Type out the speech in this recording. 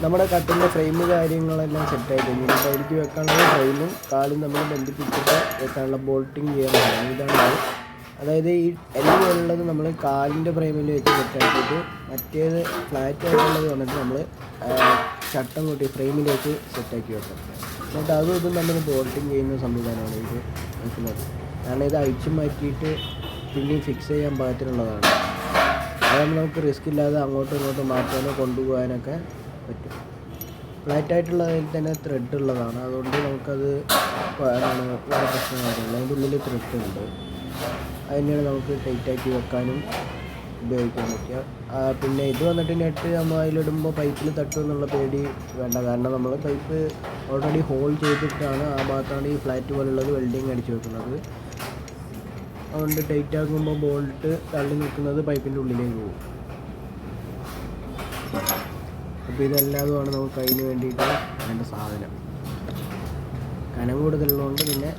നമ്മുടെ കട്ടിൻ്റെ ഫ്രെയിം കാര്യങ്ങളെല്ലാം സെറ്റായി കഴിഞ്ഞു. അതിലേക്ക് വെക്കാനുള്ള ഫ്രെയിമും കാലും നമ്മൾ ബന്ധിപ്പിച്ചിട്ട് വെക്കാനുള്ള ബോൾട്ടിങ് ചെയ്യാനുള്ളതാണ്. ഇതാണ് അതായത് ഈ എല്ലുള്ളത് നമ്മൾ കാലിൻ്റെ ഫ്രെയിമിൽ വെച്ച് സെറ്റാക്കിയിട്ട് മറ്റേത് ഫ്ലാറ്റ് ആയിട്ടുള്ളത് വന്നിട്ട് നമ്മൾ ചട്ടം കൂട്ടി ഫ്രെയിമിലേക്ക് സെറ്റാക്കി വെക്കാം. എന്നിട്ട് അതും ഇതും നമ്മൾ ബോൾട്ടിങ് ചെയ്യുന്ന സംവിധാനമാണ് ഇത് വെക്കുന്നത്. കാരണം ഇത് അഴിച്ചു മാറ്റിയിട്ട് പിന്നെയും ഫിക്സ് ചെയ്യാൻ പാകത്തിനുള്ളതാണ്. അതാകുമ്പോൾ നമുക്ക് റിസ്ക് ഇല്ലാതെ അങ്ങോട്ടും ഇങ്ങോട്ടും മാറ്റാനോ കൊണ്ടുപോകാനൊക്കെ പറ്റും. ഫ്ലാറ്റായിട്ടുള്ളതിൽ തന്നെ ത്രെഡ് ഉള്ളതാണ്, അതുകൊണ്ട് നമുക്കത് വേറെ പ്രശ്നം കാര്യമില്ല. അതിൻ്റെ ഉള്ളിൽ ത്രെഡ് ഉണ്ട്, അതിനെയാണ് നമുക്ക് ടൈറ്റാക്കി വെക്കാനും ഉപയോഗിക്കാൻ പറ്റുക. പിന്നെ ഇത് വന്നിട്ട് നെറ്റ് നമ്മൾ അതിലിടുമ്പോൾ പൈപ്പിൽ തട്ടും എന്നുള്ള പേടി വേണ്ട. കാരണം നമ്മൾ പൈപ്പ് ഓൾറെഡി ഹോൾ ചെയ്തിട്ടാണ് ആ ഭാഗത്താണ് ഈ ഫ്ലാറ്റ് പോലുള്ളത് വെൽഡിങ് അടിച്ച് വെക്കുന്നത്. അതുകൊണ്ട് ടൈറ്റ് ആക്കുമ്പോൾ ബോൾട്ട് തള്ളി നിൽക്കുന്നത് പൈപ്പിൻ്റെ ഉള്ളിലേക്ക് പോകും. അപ്പോൾ ഇതെല്ലാതുമാണ് നമുക്ക് അതിന് വേണ്ടിയിട്ട് വേണ്ട സാധനം. കനം കൂടുതലുള്ളതുകൊണ്ട് പിന്നെ